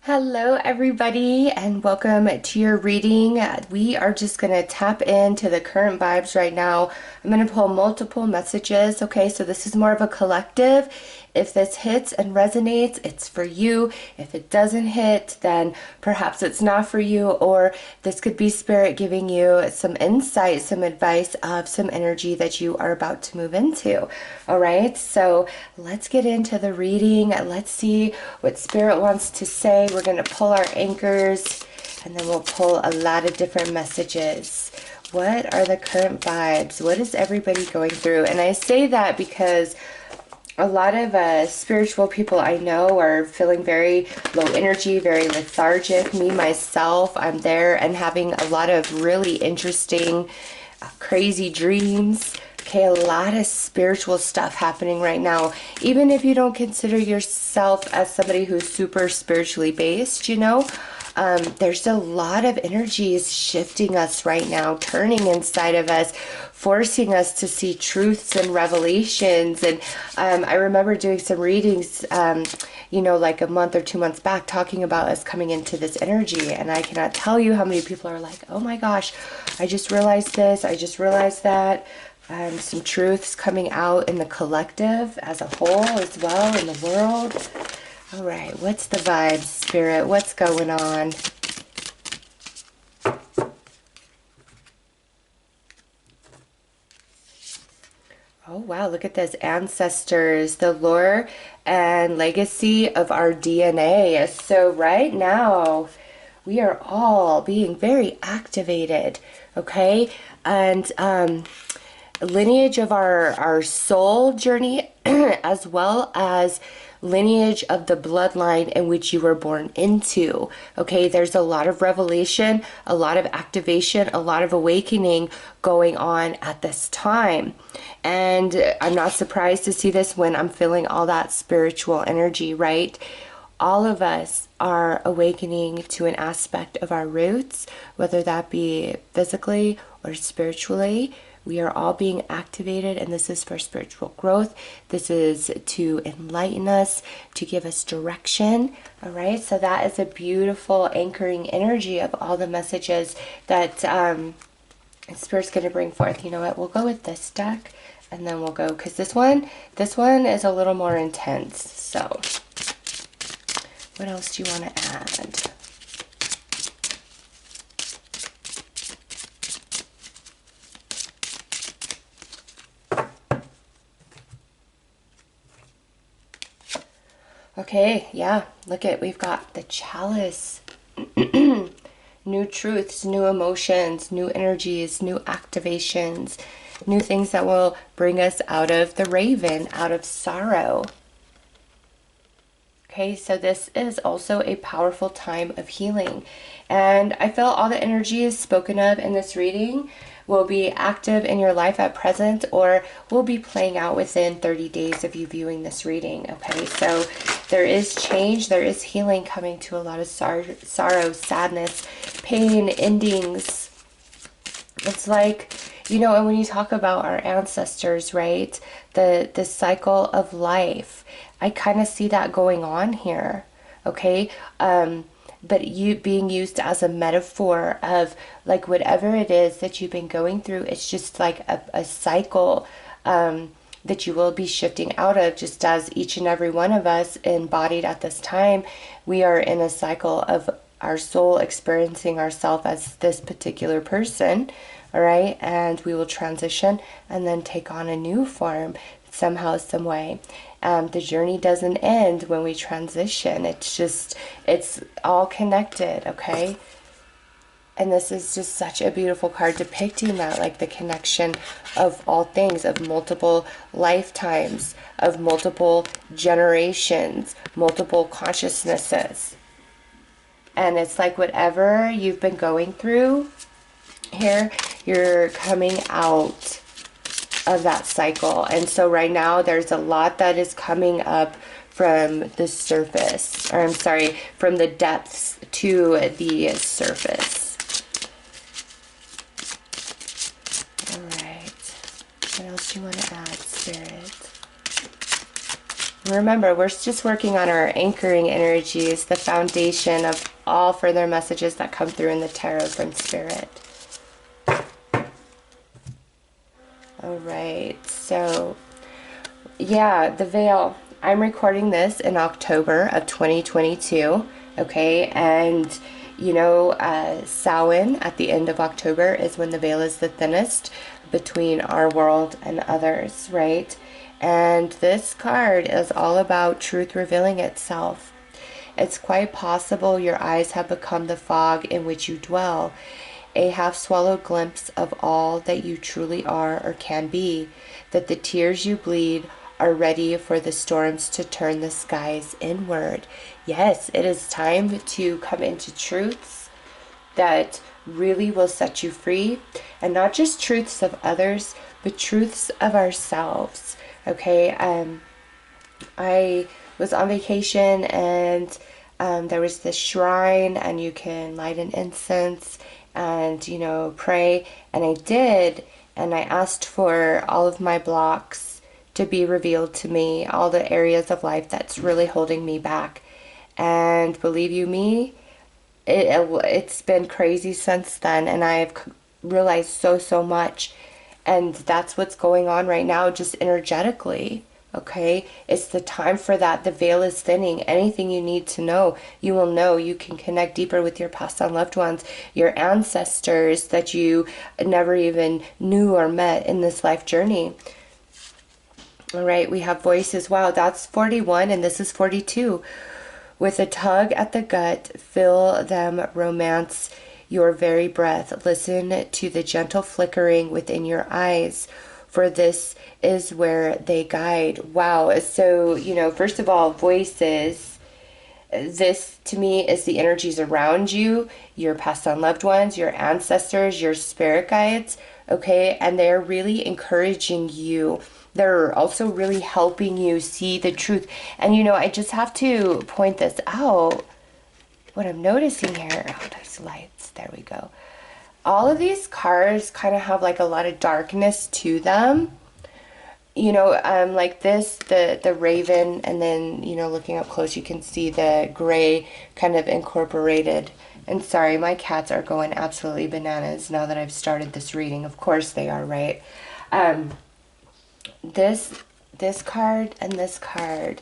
Hello, everybody, and welcome to your reading. We are just going to tap into the current vibes right now. I'm going to pull multiple messages, okay? So this is more of a collective. If this hits and resonates, it's for you. If it doesn't hit, then perhaps it's not for you, or this could be spirit giving you some insight, some advice of some energy that you are about to move into. All right, so let's get into the reading. Let's see what spirit wants to say. We're going to pull our anchors and then we'll pull a lot of different messages. What are the current vibes? What is everybody going through? And I say that because a lot of spiritual people I know are feeling very low energy, very lethargic. Me, myself, I'm there and having a lot of really interesting, crazy dreams. Okay, a lot of spiritual stuff happening right now. Even if you don't consider yourself as somebody who's super spiritually based, there's a lot of energies shifting us right now, turning inside of us, forcing us to see truths and revelations. And I remember doing some readings, like a month or 2 months back, talking about us coming into this energy. And I cannot tell you how many people are like, oh my gosh, I just realized this, I just realized that. Some truths coming out in the collective as a whole as well, in the world. All right, what's the vibe, Spirit? What's going on? Oh, wow, look at this. Ancestors, the lore and legacy of our DNA. So right now, we are all being very activated, okay? And lineage of our soul journey, as well as lineage of the bloodline in which you were born into. Okay, there's a lot of revelation, a lot of activation, a lot of awakening going on at this time. And I'm not surprised to see this when I'm feeling all that spiritual energy, right? All of us are awakening to an aspect of our roots, whether that be physically or spiritually. We are all being activated, and this is for spiritual growth. This is to enlighten us, to give us direction. All right, so that is a beautiful anchoring energy of all the messages that Spirit's going to bring forth. You know what? We'll go with this deck, and then we'll go, because this one is a little more intense. So, what else do you want to add? Okay, yeah, look at, we've got the chalice. New truths, new emotions, new energies, new activations, new things that will bring us out of the raven, out of sorrow. Okay, so this is also a powerful time of healing. And I feel all the energies spoken of in this reading will be active in your life at present, or will be playing out within 30 days of you viewing this reading. Okay, so there is change, there is healing coming to a lot of sorrow, sadness, pain, endings. It's like, and when you talk about our ancestors, right, the cycle of life, I kind of see that going on here, okay? But you being used as a metaphor of like whatever it is that you've been going through, it's just like a cycle that you will be shifting out of, just as each and every one of us embodied at this time. We are in a cycle of our soul experiencing ourselves as this particular person, all right? And we will transition and then take on a new form somehow, some way. The journey doesn't end when we transition. It's all connected, okay? And this is just such a beautiful card depicting that, like the connection of all things, of multiple lifetimes, of multiple generations, multiple consciousnesses. And it's like whatever you've been going through here, you're coming out of that cycle. And so right now there's a lot that is coming up from the surface, or I'm sorry, from the depths to the surface. All right, what else do you want to add, Spirit? Remember, we're just working on our anchoring energies, the foundation of all further messages that come through in the tarot from Spirit. All right, so yeah, the veil. I'm recording this in October of 2022, okay? And, you know, Samhain at the end of October is when the veil is the thinnest between our world and others, right? And this card is all about truth revealing itself. It's quite possible your eyes have become the fog in which you dwell, a half-swallowed glimpse of all that you truly are or can be, that the tears you bleed are ready for the storms to turn the skies inward. Yes, it is time to come into truths that really will set you free, and not just truths of others, but truths of ourselves. Okay, I was on vacation, and there was this shrine, and you can light an incense and, you know, pray. And I did, and I asked for all of my blocks to be revealed to me, all the areas of life that's really holding me back. And believe you me, it's been crazy since then, and I've realized so much. And that's what's going on right now, just energetically. Okay, it's the time for that. The veil is thinning. Anything you need to know, you will know. You can connect deeper with your past and loved ones, your ancestors that you never even knew or met in this life journey. All right, we have voices. Wow, that's 41 and this is 42. With a tug at the gut, feel them romance your very breath. Listen to the gentle flickering within your eyes, for this is where they guide. Wow. So, you know, first of all, voices. This to me is the energies around you, your past on loved ones, your ancestors, your spirit guides. Okay. And they're really encouraging you. They're also really helping you see the truth. And, you know, I just have to point this out. What I'm noticing here, oh, those lights, there we go. All of these cards kind of have like a lot of darkness to them. You know, like this, the raven, and then, you know, looking up close, you can see the gray kind of incorporated. And sorry, my cats are going absolutely bananas now that I've started this reading. Of course they are, right? This card and this card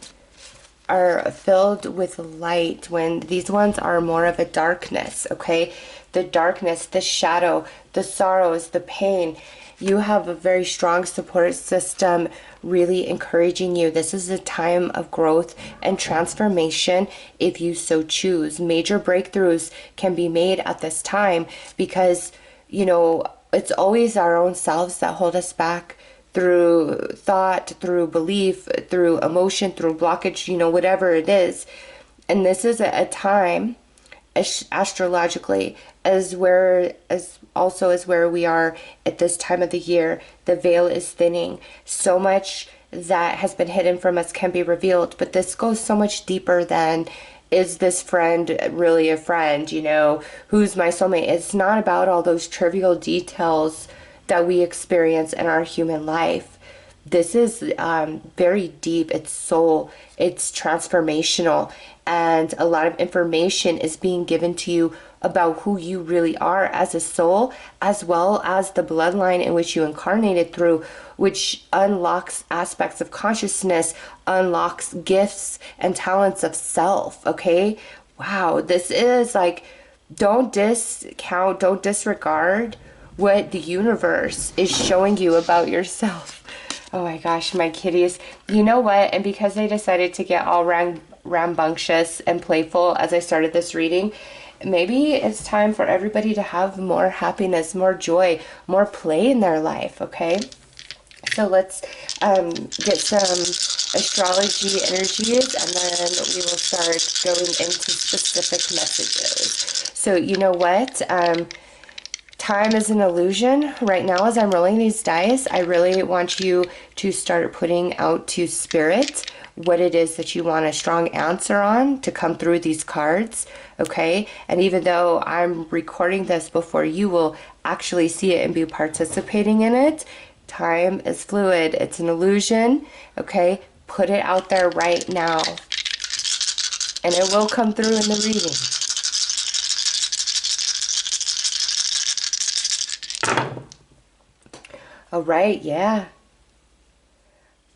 are filled with light, when these ones are more of a darkness. Okay, the darkness, the shadow, the sorrows, the pain. You have a very strong support system really encouraging you. This is a time of growth and transformation if you so choose. Major breakthroughs can be made at this time because, you know, it's always our own selves that hold us back through thought, through belief, through emotion, through blockage, you know, whatever it is. And this is a time, astrologically, as where we are at this time of the year. The veil is thinning. So much that has been hidden from us can be revealed, but this goes so much deeper than, is this friend really a friend? You know, who's my soulmate? It's not about all those trivial details that we experience in our human life. This is very deep. It's soul. It's transformational. And a lot of information is being given to you about who you really are as a soul, as well as the bloodline in which you incarnated through, which unlocks aspects of consciousness, unlocks gifts and talents of self. Okay? Wow. This is like, don't discount, don't disregard what the universe is showing you about yourself. Oh my gosh, my kitties. You know what? And because they decided to get all rambunctious and playful as I started this reading, maybe it's time for everybody to have more happiness, more joy, more play in their life, okay? So let's get some astrology energies, and then we will start going into specific messages. So you know what? Time is an illusion. Right now, as I'm rolling these dice, I really want you to start putting out to spirit what it is that you want a strong answer on to come through these cards, okay? And even though I'm recording this before you will actually see it and be participating in it, time is fluid. It's an illusion, okay? Put it out there right now, and it will come through in the reading. All right, yeah.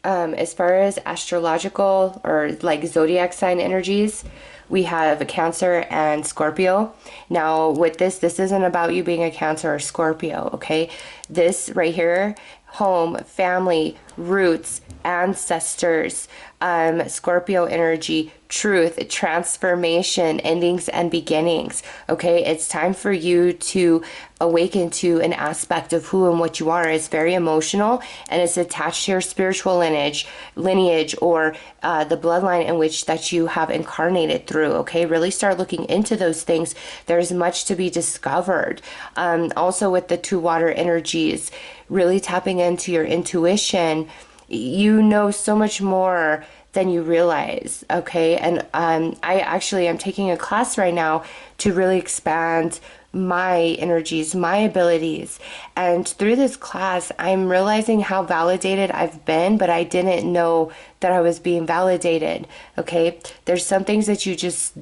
As far as astrological or like zodiac sign energies, we have a Cancer and Scorpio. Now, with this isn't about you being a Cancer or Scorpio, okay? This right here, home, family, roots, ancestors, Scorpio energy, truth, transformation, endings and beginnings. Okay, it's time for you to awaken to an aspect of who and what you are. It's very emotional, and it's attached to your spiritual lineage or the bloodline in which that you have incarnated through. Okay, really start looking into those things. There's much to be discovered. Also with the two water energies, really tapping into your intuition. You know so much more than you realize, okay? And I actually am taking a class right now to really expand my energies, my abilities. And through this class, I'm realizing how validated I've been, but I didn't know that I was being validated, okay? There's some things that you just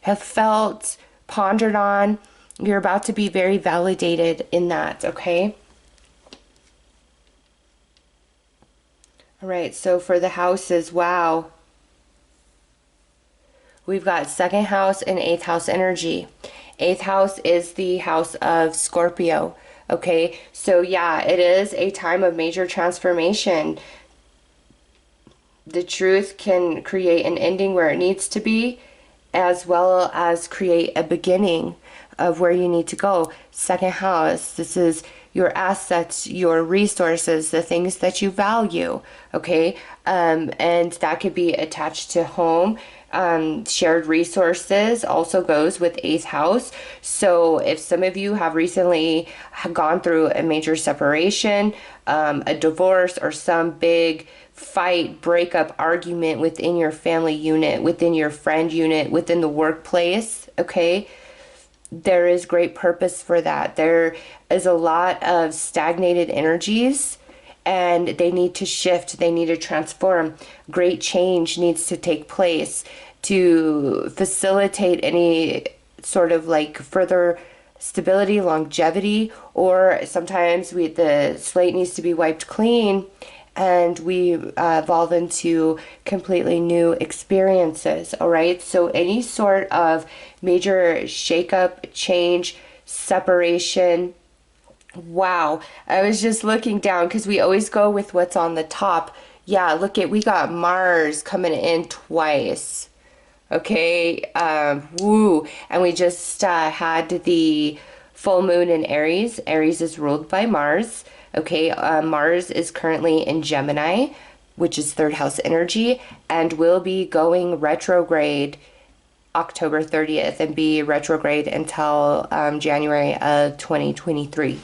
have felt, pondered on. You're about to be very validated in that, okay? All right, so for the houses, wow. We've got second house and eighth house energy. Eighth house is the house of Scorpio. Okay, so yeah, it is a time of major transformation. The truth can create an ending where it needs to be, as well as create a beginning of where you need to go. Second house, this is your assets, your resources, the things that you value, okay? And that could be attached to home. Shared resources also goes with eighth house. So if some of you have recently gone through a major separation, a divorce, or some big fight, breakup, argument within your family unit, within your friend unit, within the workplace, okay? There is great purpose for that. There is a lot of stagnated energies, and they need to shift. They need to transform. Great change needs to take place to facilitate any sort of like further stability, longevity, or sometimes the slate needs to be wiped clean, and we evolve into completely new experiences. All right, so any sort of major shakeup, change, separation. Wow, I was just looking down because we always go with what's on the top. Yeah, we got Mars coming in twice. Okay, woo. And we just had the full moon in Aries. Aries is ruled by Mars. Okay, Mars is currently in Gemini, which is third house energy, and will be going retrograde October 30th and be retrograde until January of 2023.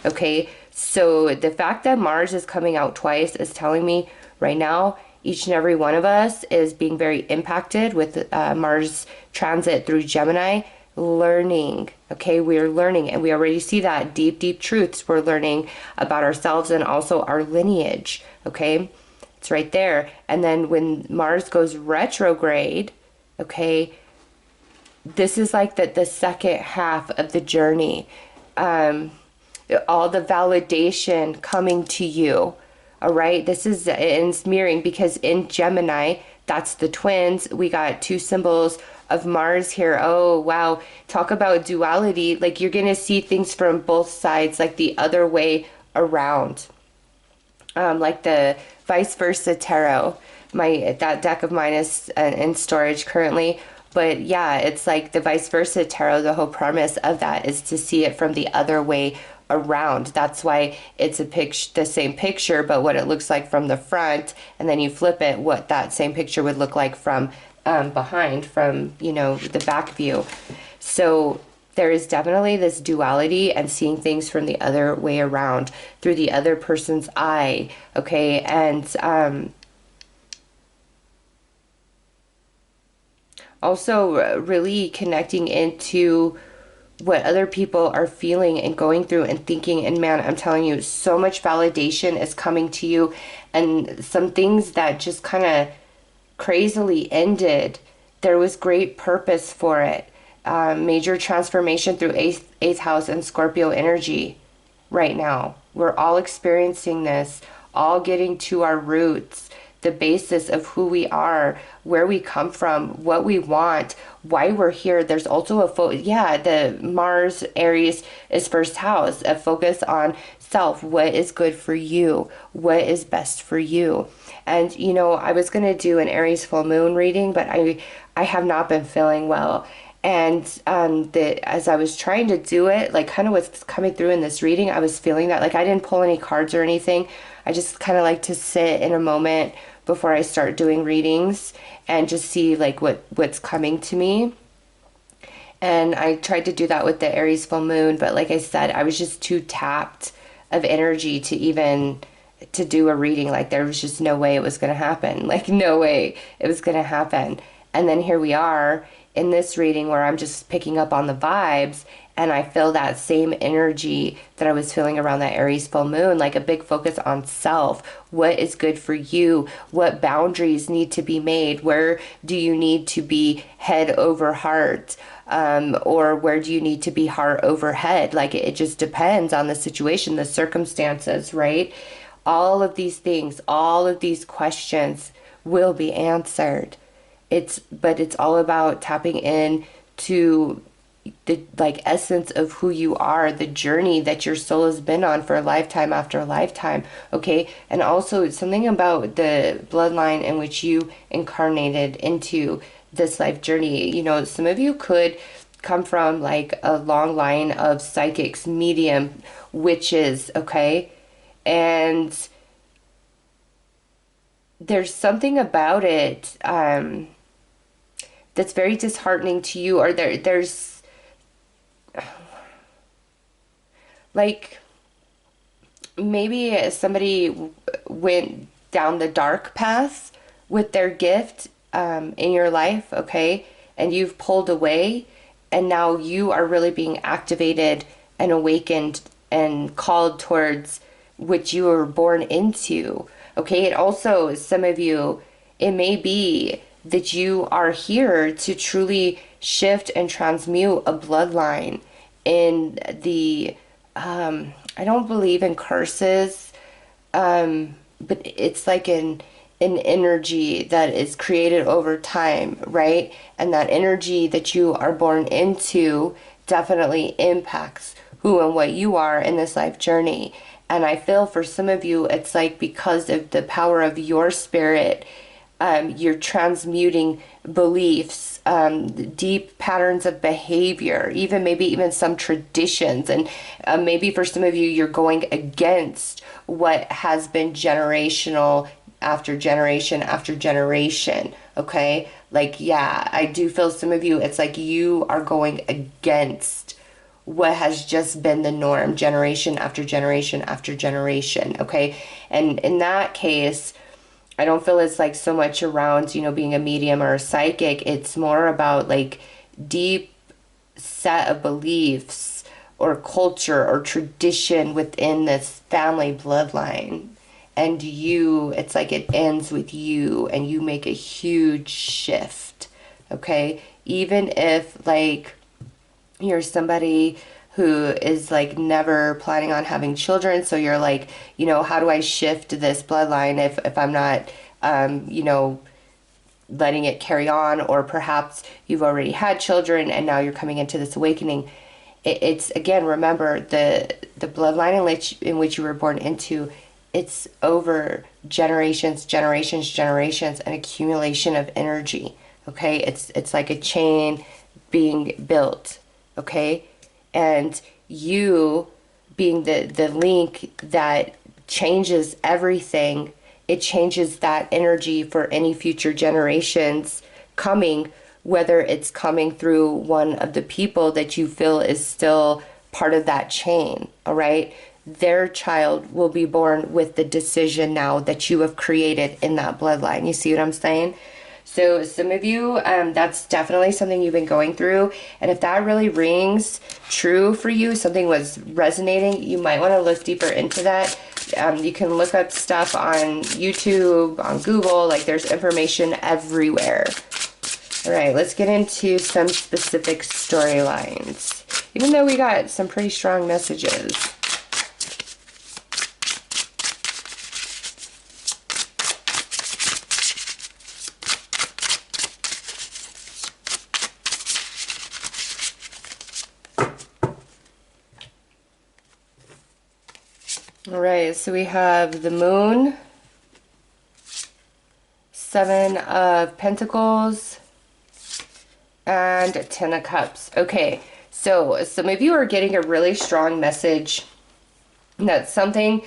Okay, so the fact that Mars is coming out twice is telling me right now each and every one of us is being very impacted with Mars transit through Gemini. Learning, okay, we're learning, and we already see that deep truths we're learning about ourselves and also our lineage. Okay, it's right there. And then when Mars goes retrograde, okay, this is like the second half of the journey. All the validation coming to you. All right, this is in mirroring, because in Gemini, that's the twins. We got two symbols of Mars here. Oh, wow. Talk about duality. Like, you're going to see things from both sides, like the other way around. Like the vice versa tarot. That deck of mine is in storage currently. But yeah, it's like the vice versa tarot. The whole premise of that is to see it from the other way around. That's why it's the same picture, but what it looks like from the front, and then you flip it, what that same picture would look like from behind, from the back view. So there is definitely this duality and seeing things from the other way around, through the other person's eye. Okay, and also really connecting into what other people are feeling and going through and thinking. And man, I'm telling you, so much validation is coming to you, and some things that just kind of crazily ended, there was great purpose for it. Major transformation through eighth house and Scorpio energy right now. We're all experiencing this, all getting to our roots, the basis of who we are, where we come from, what we want, why we're here. There's also the Mars Aries is first house, a focus on self. What is good for you? What is best for you? And I was going to do an Aries full moon reading, but I have not been feeling well. And as I was trying to do it, like kind of what's coming through in this reading, I was feeling that like I didn't pull any cards or anything. I just kind of like to sit in a moment before I start doing readings and just see like what's coming to me. And I tried to do that with the Aries full moon, but like I said, I was just too tapped of energy to even to do a reading. Like there was just no way it was going to happen. Like no way it was going to happen. And then here we are in this reading where I'm just picking up on the vibes, and I feel that same energy that I was feeling around that Aries full moon, like a big focus on self. What is good for you? What boundaries need to be made? Where do you need to be head over heart? Or where do you need to be heart over head? Like it just depends on the situation, the circumstances, right? All of these things, all of these questions will be answered. But it's all about tapping in to the like essence of who you are, the journey that your soul has been on for lifetime after lifetime. Okay. And also something about the bloodline in which you incarnated into this life journey. Some of you could come from like a long line of psychics, medium, witches. Okay. And there's something about it that's very disheartening to you, or there's like maybe somebody went down the dark path with their gift in your life, okay, and you've pulled away, and now you are really being activated and awakened and called towards what you were born into. Okay, it also, some of you, it may be that you are here to truly shift and transmute a bloodline in the, I don't believe in curses, but it's like an energy that is created over time, right? And that energy that you are born into definitely impacts who and what you are in this life journey. And I feel for some of you, it's like because of the power of your spirit, you're transmuting beliefs, deep patterns of behavior, maybe even some traditions. And maybe for some of you, you're going against what has been generational after generation after generation. Okay. Like, yeah, I do feel some of you, it's like you are going against what has just been the norm generation after generation after generation. Okay. And in that case, I don't feel it's like so much around, being a medium or a psychic. It's more about like deep set of beliefs or culture or tradition within this family bloodline. And it's like it ends with you and you make a huge shift. Okay. Even if like you're somebody who is like never planning on having children. So you're like, how do I shift this bloodline if I'm not, letting it carry on? Or perhaps you've already had children and now you're coming into this awakening. It's again, remember the bloodline in which you were born into, it's over generations, an accumulation of energy. Okay. It's like a chain being built. Okay. And you being the link that changes everything, it changes that energy for any future generations coming, whether it's coming through one of the people that you feel is still part of that chain. All right. Their child will be born with the decision now that you have created in that bloodline. You see what I'm saying? So some of you, that's definitely something you've been going through. And if that really rings true for you, something was resonating, you might want to look deeper into that. You can look up stuff on YouTube, on Google, like there's information everywhere. All right, let's get into some specific storylines. Even though we got some pretty strong messages. All right, so we have the Moon, Seven of Pentacles, and Ten of Cups. Okay, so some of you are getting a really strong message that something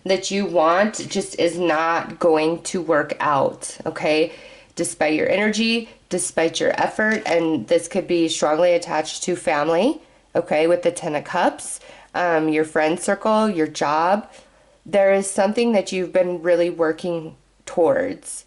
that you want just is not going to work out, okay? Despite your energy, despite your effort, and this could be strongly attached to family, okay, with the Ten of Cups. Your friend circle, your job, there is something that you've been really working towards.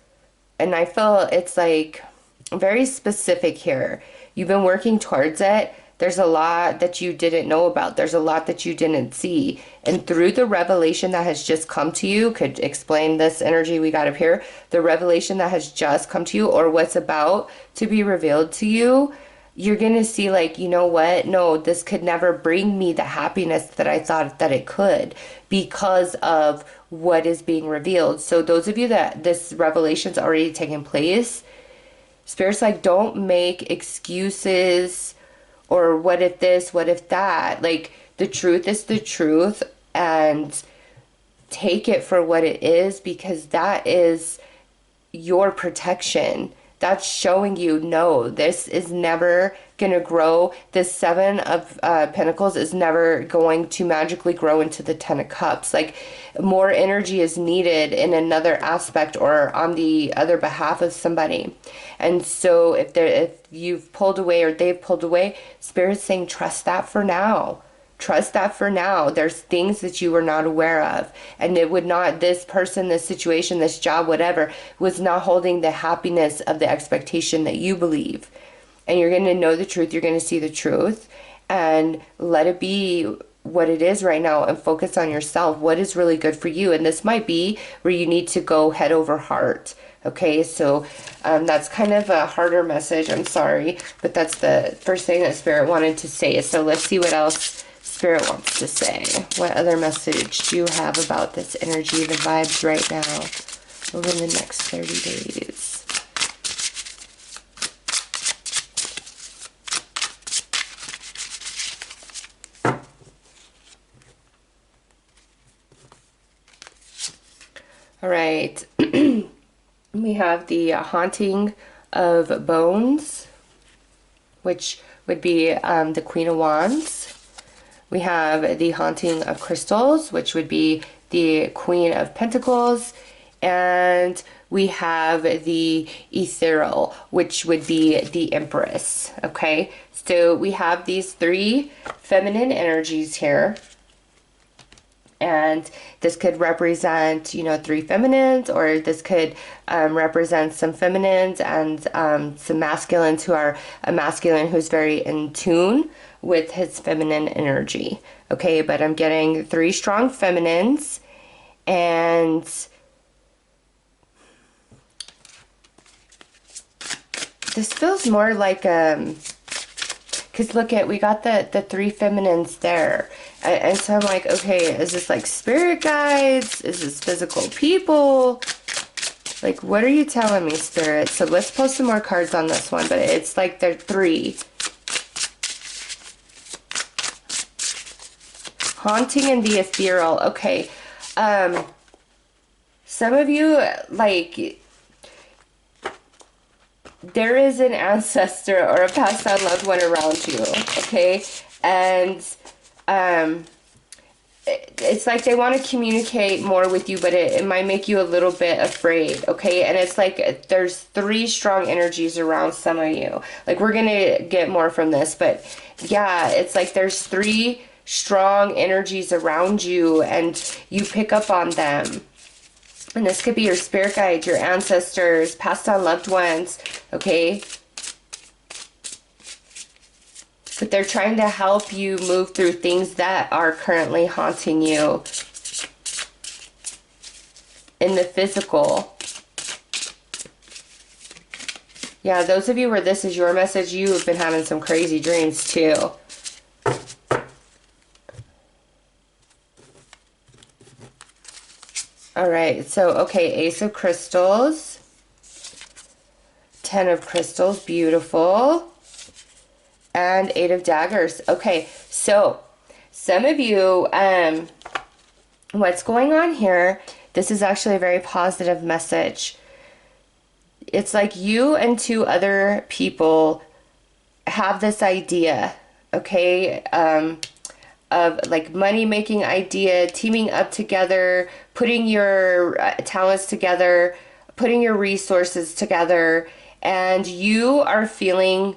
And I feel it's like very specific here. You've been working towards it. There's a lot that you didn't know about. There's a lot that you didn't see. And through the revelation that has just come to you, could explain this energy we got up here, the revelation that has just come to you or what's about to be revealed to you, you're going to see like, you know what? No, this could never bring me the happiness that I thought that it could because of what is being revealed. So those of you that this revelation's already taken place, Spirit's like, don't make excuses or what if this, what if that. Like, the truth is the truth, and take it for what it is, because that is your protection. That's showing you, no, this is never going to grow. This Seven of Pentacles is never going to magically grow into the Ten of Cups. Like, more energy is needed in another aspect or on the other behalf of somebody. And so if you've pulled away or they've pulled away, Spirit's saying, trust that for now. Trust that for now. There's things that you were not aware of. And it would not, this person, this situation, this job, whatever, was not holding the happiness of the expectation that you believe. And you're going to know the truth. You're going to see the truth. And let it be what it is right now and focus on yourself. What is really good for you? And this might be where you need to go head over heart. Okay, so that's kind of a harder message. I'm sorry. But that's the first thing that Spirit wanted to say. So let's see what else Spirit wants to say. What other message do you have about this energy, the vibes right now over the next 30 days? All right. We have the haunting of bones, which would be the Queen of Wands. We have the haunting of crystals, which would be the Queen of Pentacles. And we have the ethereal, which would be the Empress. Okay, so we have these three feminine energies here. And this could represent, you know, three feminines, or this could represent some feminines and some masculines who are a masculine who's very in tune with his feminine energy. Okay, but I'm getting three strong feminines, and this feels more like because look at, we got the three feminines there. And so I'm like, okay, is this like spirit guides? Is this physical people? Like, what are you telling me, Spirit? So let's pull some more cards on this one, but it's like they're three. Haunting and the ethereal. Okay. Some of you, like, there is an ancestor or a passed down loved one around you, okay? And it's like they want to communicate more with you, but it might make you a little bit afraid, okay? And it's like there's three strong energies around some of you. Like, we're gonna get more from this, but yeah, it's like there's three strong energies around you, and you pick up on them. And this could be your spirit guide, your ancestors, passed on loved ones, okay? But they're trying to help you move through things that are currently haunting you in the physical. Yeah, those of you where this is your message, you have been having some crazy dreams too. All right, so, okay, Ace of Crystals, 10 of Crystals, beautiful, and 8 of Daggers. Okay, so some of you, what's going on here, this is actually a very positive message. It's like you and 2 other people have this idea, okay, of like money making idea, teaming up together, putting your talents together, putting your resources together, and you are feeling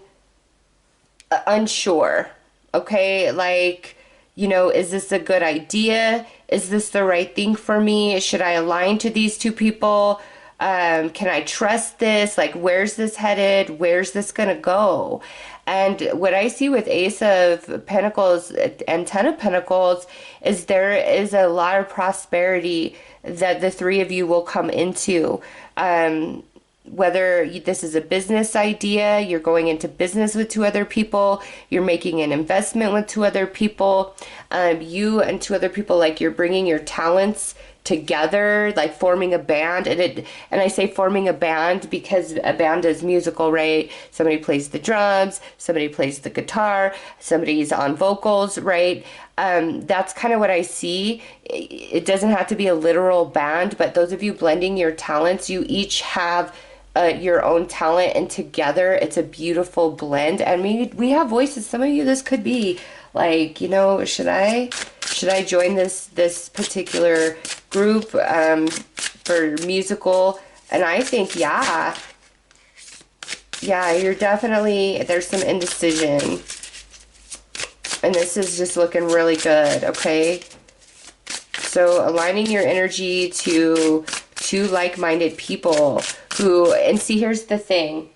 unsure, okay? Like, you know, is this a good idea? Is this the right thing for me? Should I align to these 2 people? Can I trust this? Like, where's this headed? Where's this gonna go? And what I see with Ace of Pentacles and 10 of Pentacles is there is a lot of prosperity that the 3 of you will come into. Whether this is a business idea, you're going into business with 2 other people, you're making an investment with 2 other people, you and 2 other people, like you're bringing your talents together, like forming a band. And I say forming a band because a band is musical, right? Somebody plays the drums, somebody plays the guitar, somebody's on vocals, right? That's kind of what I see. It doesn't have to be a literal band, but those of you blending your talents, you each have your own talent, and together it's a beautiful blend. And we have voices. Some of you, this could be like, you know, should I join this particular group for musical? And I think, yeah, you're definitely, there's some indecision, and this is just looking really good, okay? So aligning your energy to 2 like-minded people who, and see, here's the thing.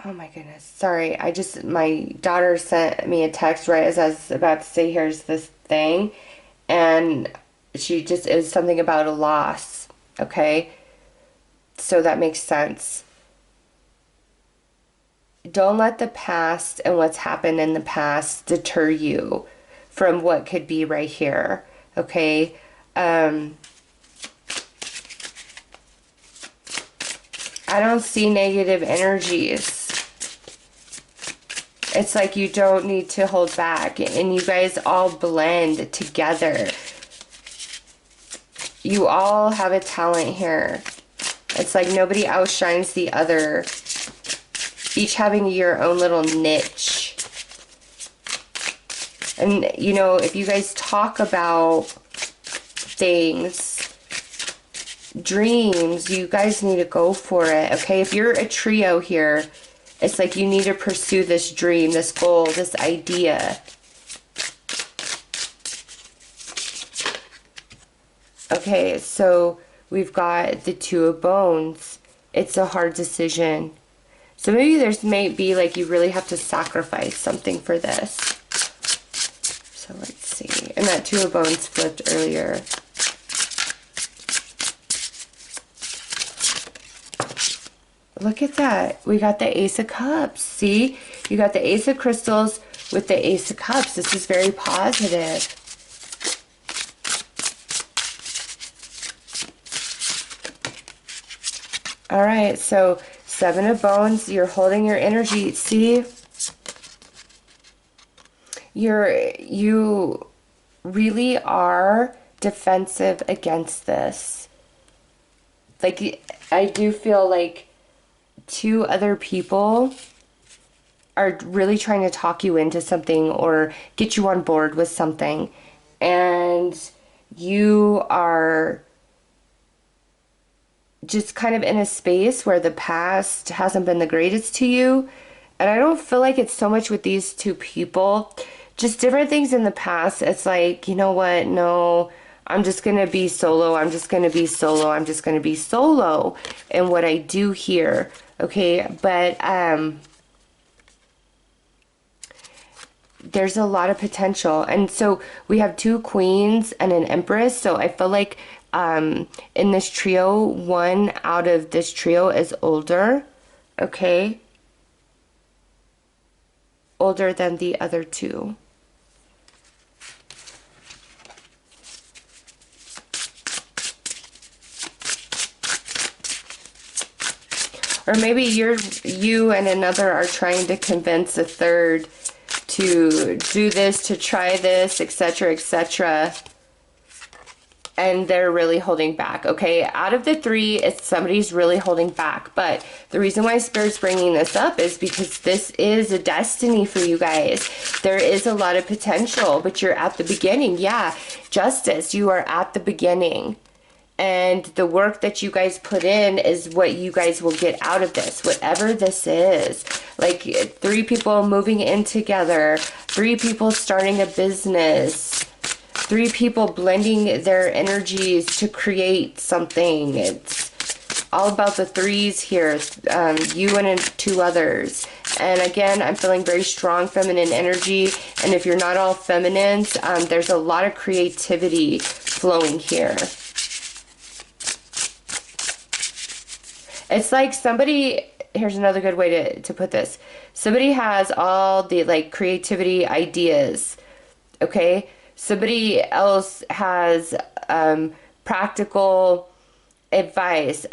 Oh my goodness. Sorry. My daughter sent me a text right as I was about to say, here's this thing. And she just, it was something about a loss. Okay. So that makes sense. Don't let the past and what's happened in the past deter you from what could be right here. Okay. I don't see negative energies. It's like you don't need to hold back, and you guys all blend together. You all have a talent here. It's like nobody outshines the other. Each having your own little niche. And, you know, if you guys talk about things, dreams, you guys need to go for it, okay? If you're a trio here, it's like you need to pursue this dream, this goal, this idea. Okay, so we've got the 2 of Bones. It's a hard decision. So maybe may be like you really have to sacrifice something for this. So let's see. And that 2 of Bones flipped earlier. Look at that. We got the Ace of Cups. See? You got the Ace of Crystals with the Ace of Cups. This is very positive. All right. So 7 of Bones. You're holding your energy. See? You really are defensive against this. Like, I do feel like 2 other people are really trying to talk you into something or get you on board with something, and you are just kind of in a space where the past hasn't been the greatest to you, And I don't feel like it's so much with these two people. Just different things in the past. It's like, you know what? No, I'm just going to be solo. I'm just going to be solo. I'm just going to be solo in what I do here. Okay. But, there's a lot of potential. And so we have two queens and an empress. So I feel like, in this trio, one out of this trio is older. Okay. Older than the other two. Or maybe you and another are trying to convince a third to do this, to try this, etc., etc. And they're really holding back, okay? Out of the three, it's somebody's really holding back. But the reason why Spirit's bringing this up is because this is a destiny for you guys. There is a lot of potential, but you're at the beginning. Yeah, Justice, you are at the beginning. And the work that you guys put in is what you guys will get out of this, whatever this is. Like 3 people moving in together, 3 people starting a business, 3 people blending their energies to create something. It's all about the 3s here, you and 2 others. And again, I'm feeling very strong feminine energy. And if you're not all feminines, there's a lot of creativity flowing here. It's like somebody, here's another good way to put this. Somebody has all the like creativity ideas, okay? Somebody else has practical advice,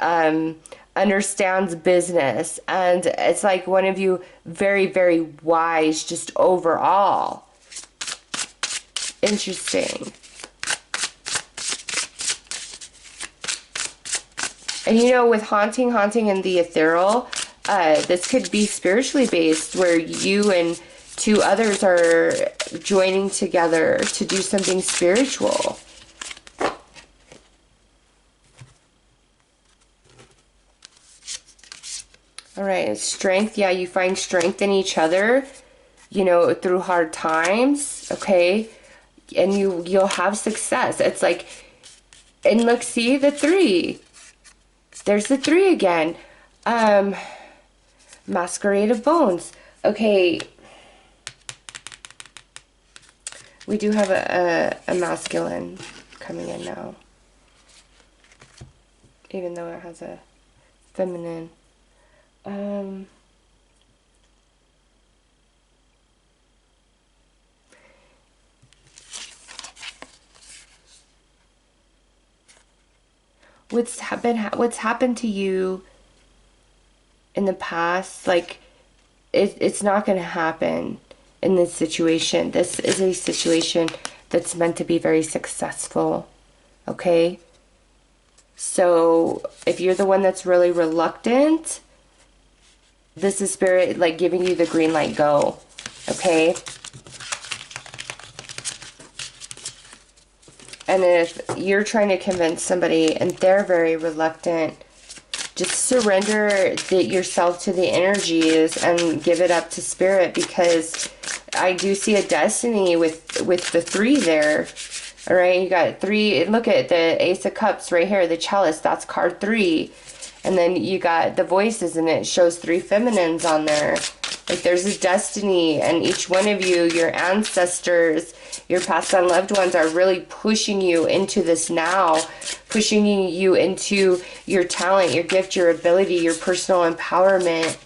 understands business, and it's like one of you very, very wise just overall. Interesting. And you know, with haunting and the ethereal, this could be spiritually based, where you and 2 others are joining together to do something spiritual. All right, strength. Yeah, you find strength in each other, you know, through hard times, okay? And you'll have success. It's like, and look, see the 3. There's the 3 again. Masquerade of Bones. Okay. We do have a masculine coming in now. Even though it has a feminine. What's happened to you in the past, like it's not going to happen in this situation. This is a situation that's meant to be very successful, okay? So if you're the one that's really reluctant, this is Spirit like giving you the green light, go, okay? And if you're trying to convince somebody and they're very reluctant, just surrender yourself to the energies and give it up to Spirit, because I do see a destiny with the 3 there. All right, you got 3. Look at the Ace of Cups right here, the Chalice. That's card 3. And then you got the Voices, and it shows 3 feminines on there. Like there's a destiny, and each one of you, your ancestors, your past on loved ones, are really pushing you into this now, pushing you into your talent, your gift, your ability, your personal empowerment.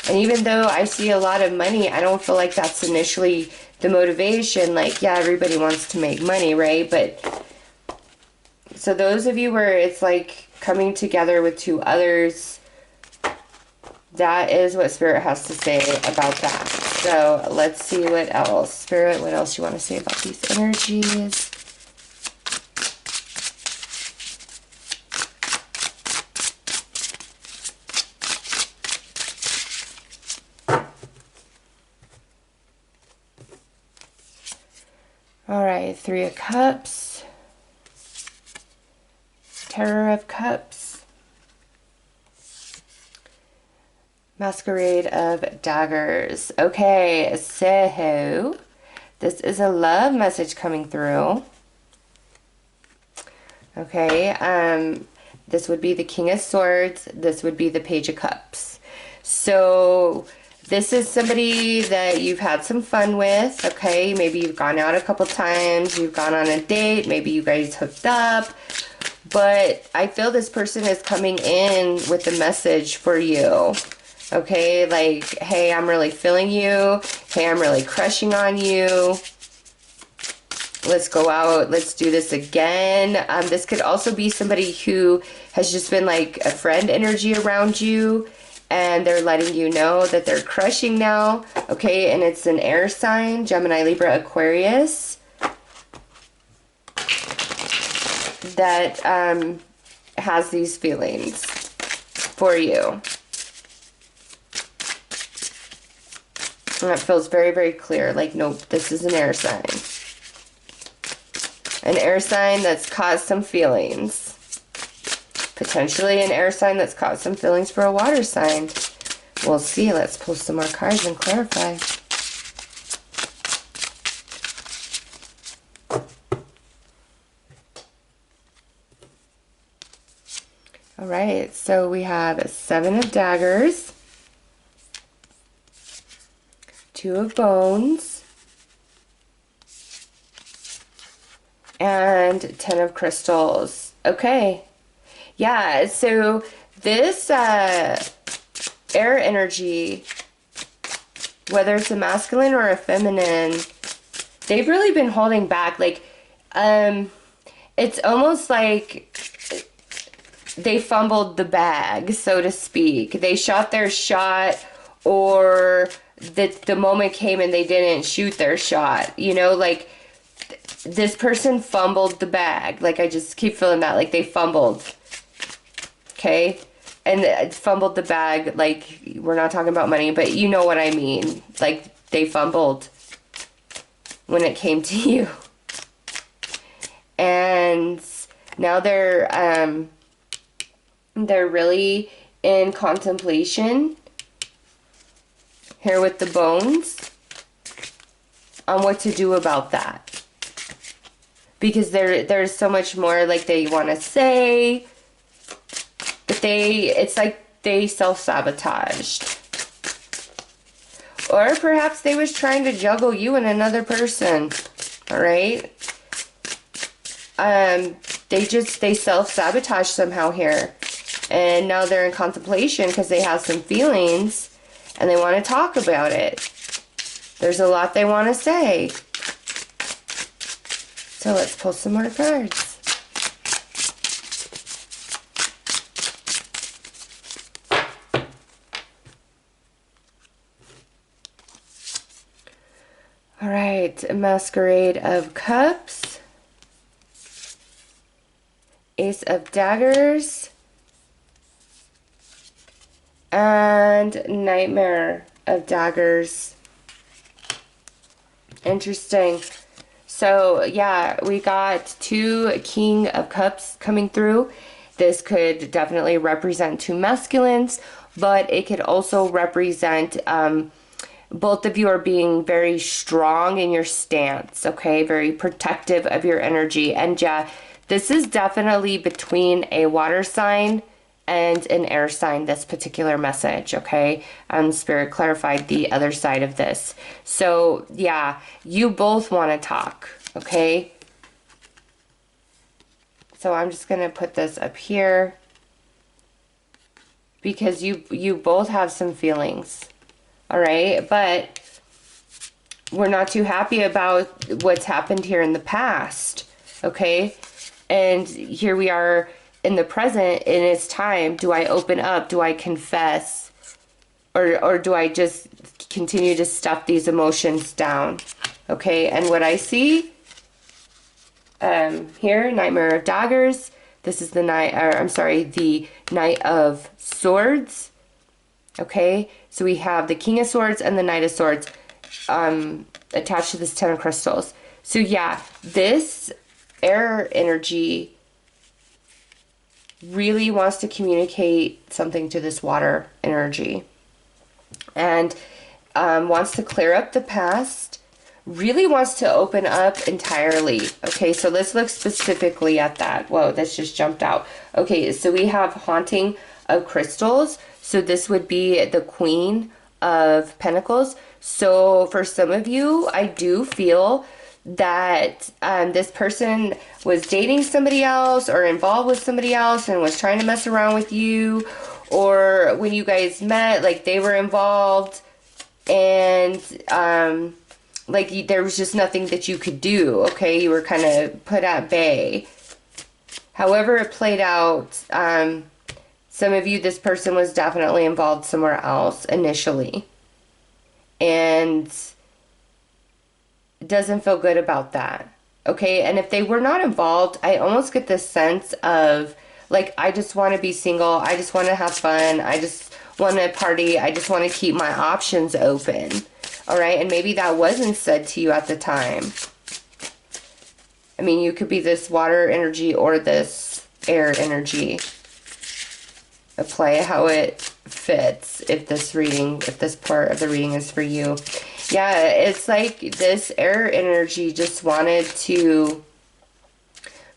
And even though I see a lot of money, I don't feel like that's initially the motivation. Like, yeah, everybody wants to make money, right? But so those of you where it's like coming together with 2 others, that is what Spirit has to say about that. So let's see what else. Spirit, what else you want to say about these energies? All right, 3 of Cups. Terror of Cups. Masquerade of Daggers. Okay, so this is a love message coming through. Okay, this would be the King of Swords. This would be the Page of Cups. So this is somebody that you've had some fun with, okay? Maybe you've gone out a couple times, you've gone on a date, maybe you guys hooked up. But I feel this person is coming in with a message for you. Okay, like, hey, I'm really feeling you. Hey, I'm really crushing on you. Let's go out. Let's do this again. This could also be somebody who has just been like a friend energy around you, and they're letting you know that they're crushing now. Okay, and it's an air sign, Gemini, Libra, Aquarius, that has these feelings for you. And it feels very, very clear. Like, nope, this is an air sign. An air sign that's caused some feelings. Potentially an air sign that's caused some feelings for a water sign. We'll see. Let's pull some more cards and clarify. All right, so we have 7 of Daggers, 2 of Bones, and 10 of Crystals. Okay. Yeah, so this air energy, whether it's a masculine or a feminine, they've really been holding back. Like, it's almost like they fumbled the bag, so to speak. They shot their shot, or the moment came and they didn't shoot their shot. You know, like, this person fumbled the bag. Like, I just keep feeling that, like they fumbled. Okay? And fumbled the bag, like, we're not talking about money, but you know what I mean. Like, they fumbled when it came to you. And now they're really in contemplation here with the Bones on what to do about that. Because there's so much more, like, they want to say, but it's like they self-sabotaged. Or perhaps they was trying to juggle you and another person. All right? They self-sabotage somehow here. And now they're in contemplation because they have some feelings and they want to talk about it. There's a lot they want to say. So let's pull some more cards. All right, Masquerade of Cups, Ace of Daggers, and Nightmare of Daggers. Interesting. So, yeah, we got 2 King of Cups coming through. This could definitely represent 2 masculines, but it could also represent both of you are being very strong in your stance, okay? Very protective of your energy. And yeah, this is definitely between a water sign and an air sign, this particular message, okay? Spirit clarified the other side of this. So, yeah, you both want to talk, okay? So I'm just going to put this up here because you both have some feelings, all right? But we're not too happy about what's happened here in the past, okay? And here we are in the present, and it's time. Do I open up? Do I confess? Or do I just continue to stuff these emotions down? Okay, and what I see here, Nightmare of Daggers. This is the the Knight of Swords. Okay, so we have the King of Swords and the Knight of Swords attached to this 10 of Crystals. So yeah, this air energy really wants to communicate something to this water energy. and wants to clear up the past, really wants to open up entirely. Okay, so let's look specifically at that. Whoa, that's just jumped out. Okay, so we have haunting of crystals. So this would be the Queen of Pentacles. So for some of you, I do feel that this person was dating somebody else or involved with somebody else and was trying to mess around with you, or when you guys met, like they were involved, and like there was just nothing that you could do. Okay, you were kind of put at bay. However it played out, some of you, this person was definitely involved somewhere else initially, and doesn't feel good about that. Okay, and if they were not involved, I almost get this sense of like, I just want to be single, I just want to have fun, I just want to party, I just want to keep my options open. All right, and maybe that wasn't said to you at the time. I mean, you could be this water energy or this air energy. Apply how it fits if this reading, if this part of the reading is for you. Yeah, it's like this air energy just wanted to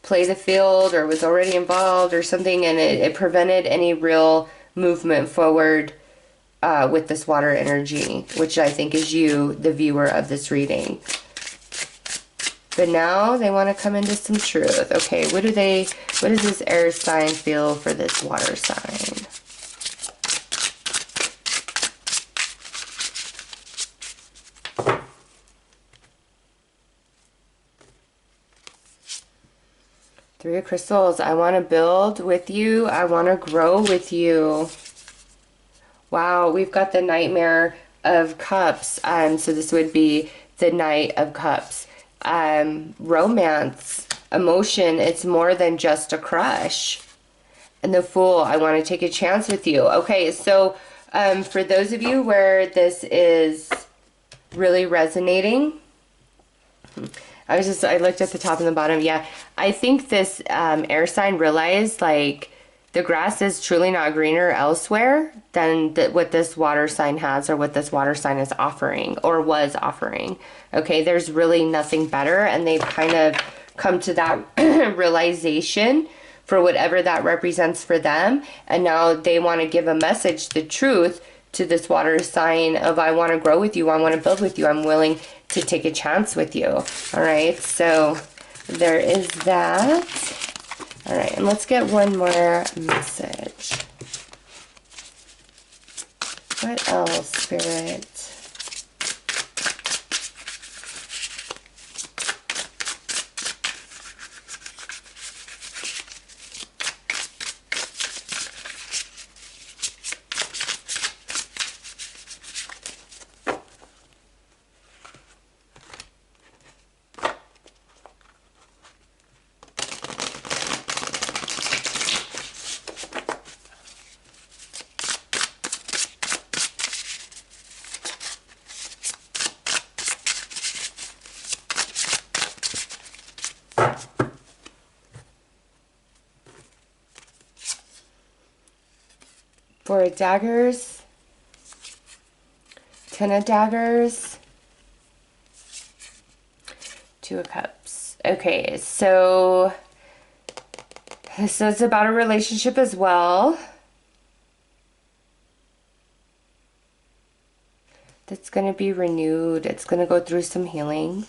play the field or was already involved or something, and it prevented any real movement forward with this water energy, which I think is you, the viewer of this reading. But now they want to come into some truth. Okay, what does this air sign feel for this water sign? Three of Crystals. I want to build with you. I want to grow with you. Wow, we've got the Nightmare of Cups. So this would be the Knight of Cups. Romance, emotion, it's more than just a crush. And the Fool, I want to take a chance with you. Okay, so for those of you where this is really resonating, I looked at the top and the bottom. Yeah, I think this air sign realized like the grass is truly not greener elsewhere than what this water sign has, or what this water sign is offering or was offering. Okay, there's really nothing better, and they've kind of come to that realization for whatever that represents for them, and now they want to give a message, the truth, to this water sign of, I want to grow with you, I want to build with you, I'm willing to take a chance with you. All right, so there is that. All right, and let's get one more message. What else, Spirit? Four of Daggers, Ten of Daggers, Two of Cups. Okay, so this is about a relationship as well. That's going to be renewed. It's going to go through some healing.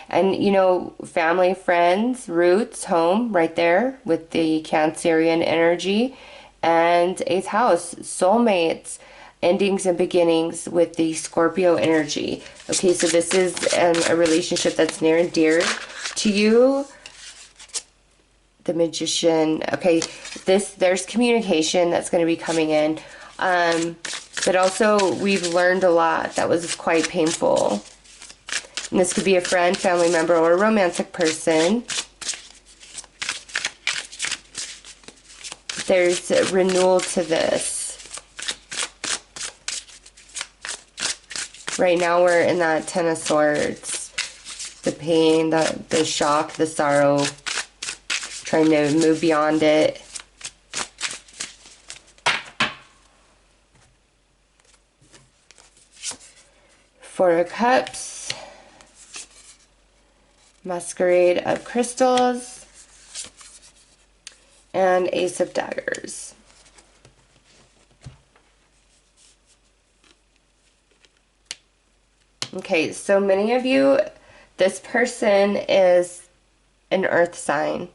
And, you know, family, friends, roots, home, right there with the Cancerian energy. And 8th house, soulmates, endings and beginnings with the Scorpio energy. Okay, so this is a relationship that's near and dear to you. The Magician. Okay, there's communication that's going to be coming in. But also, we've learned a lot that was quite painful. And this could be a friend, family member, or a romantic person. There's a renewal to this. Right now we're in that Ten of Swords. The pain, the shock, the sorrow. Trying to move beyond it. Four of Cups, Masquerade of Crystals, and Ace of Daggers. Okay, so many of you, this person is an earth sign.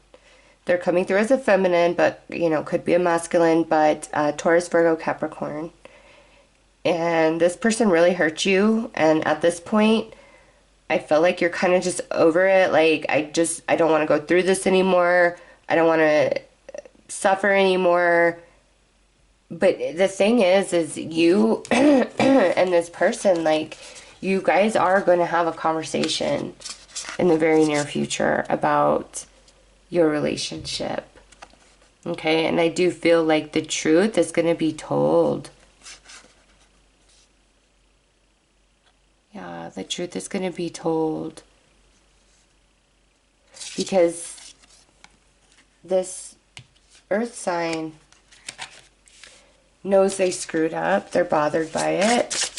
They're coming through as a feminine, but, you know, could be a masculine, but Taurus, Virgo, Capricorn. And this person really hurt you, and at this point, I feel like you're kind of just over it. Like, I don't want to go through this anymore. I don't want to suffer anymore. But the thing is you and this person, like, you guys are going to have a conversation in the very near future about your relationship. Okay, and I do feel like the truth is going to be told. Yeah, the truth is going to be told. Because this earth sign knows they screwed up. They're bothered by it.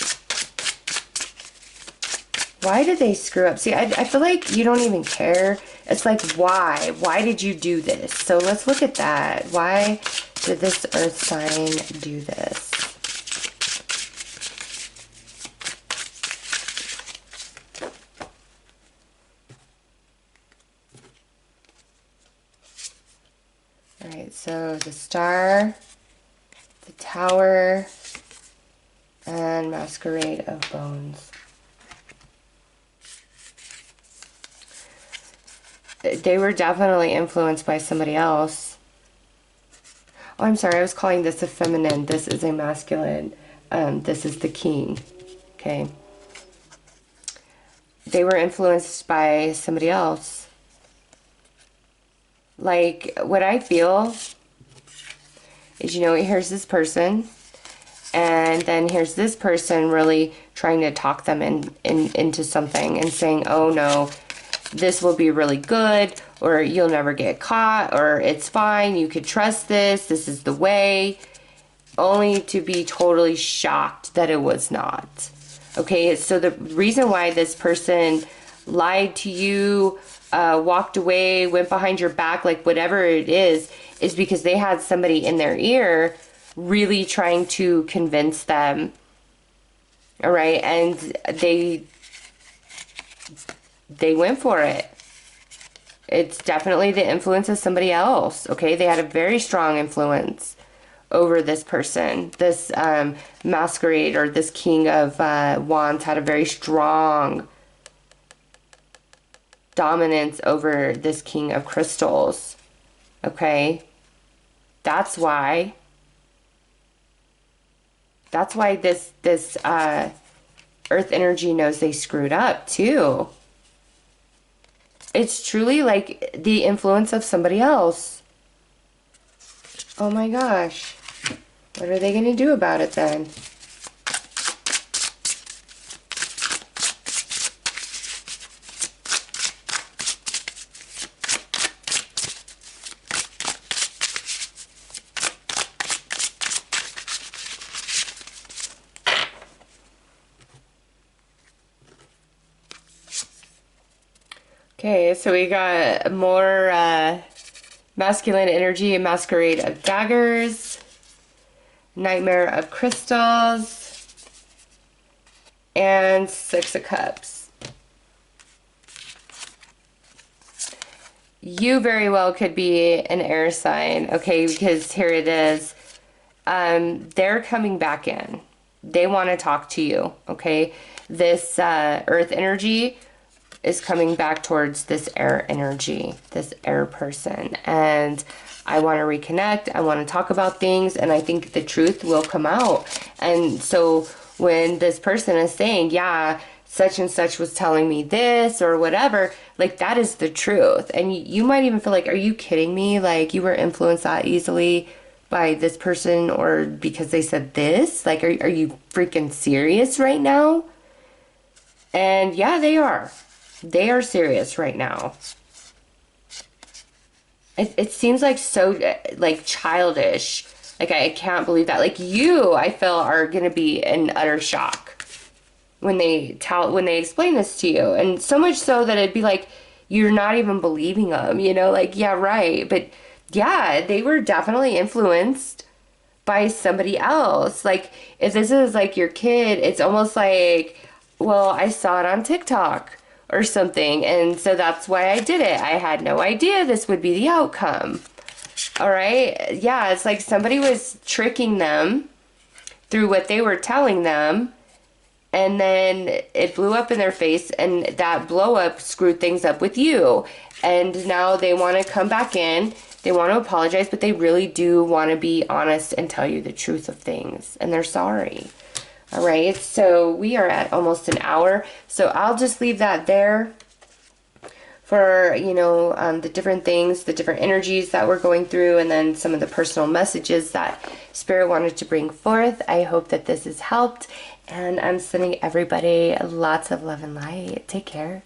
Why did they screw up? See, I feel like you don't even care. It's like, why? Why did you do this? So let's look at that. Why did this earth sign do this? All right, so the Star, the Tower, and Masquerade of Bones. They were definitely influenced by somebody else. Oh, I'm sorry, I was calling this a feminine. This is a masculine. This is the king. Okay. They were influenced by somebody else. Like, what I feel is, you know, here's this person, and then here's this person really trying to talk them into something and saying, oh no, this will be really good, or you'll never get caught, or it's fine, you could trust this is the way, only to be totally shocked that it was not. Okay, so the reason why this person lied to you, walked away, went behind your back, like whatever it is because they had somebody in their ear really trying to convince them. All right, and they went for it. It's definitely the influence of somebody else. Okay, they had a very strong influence over this person. This masquerade, or this king of wands, had a very strong dominance over this king of crystals. Okay, that's why this earth energy knows they screwed up too. It's truly like the influence of somebody else. Oh my gosh. What are they going to do about it then? Okay, so we got more masculine energy, Masquerade of Daggers, Nightmare of Crystals, and Six of Cups. You very well could be an air sign, okay, because here it is. They're coming back in. They want to talk to you, okay? This earth energy is coming back towards this air energy, this air person. And I want to reconnect. I want to talk about things, and I think the truth will come out. And so when this person is saying, yeah, such and such was telling me this or whatever, like, that is the truth. And you might even feel like, are you kidding me? Like, you were influenced that easily by this person, or because they said this? Like, are you freaking serious right now? And yeah, they are. They are serious right now. It seems like so, like, childish. Like, I can't believe that. Like, you, I feel, are going to be in utter shock. when they explain this to you. And so much so that it'd be like you're not even believing them, you know, like, yeah, right. But yeah, they were definitely influenced by somebody else. Like, if this is like your kid, it's almost like, well, I saw it on TikTok or something, and so that's why I did it. I had no idea this would be the outcome. All right? Yeah, it's like somebody was tricking them through what they were telling them, and then it blew up in their face, and that blow up screwed things up with you. And now they want to come back in. They want to apologize, but they really do want to be honest and tell you the truth of things, and they're sorry. All right, so we are at almost an hour, so I'll just leave that there for, you know, the different things, the different energies that we're going through, and then some of the personal messages that Spirit wanted to bring forth. I hope that this has helped, and I'm sending everybody lots of love and light. Take care.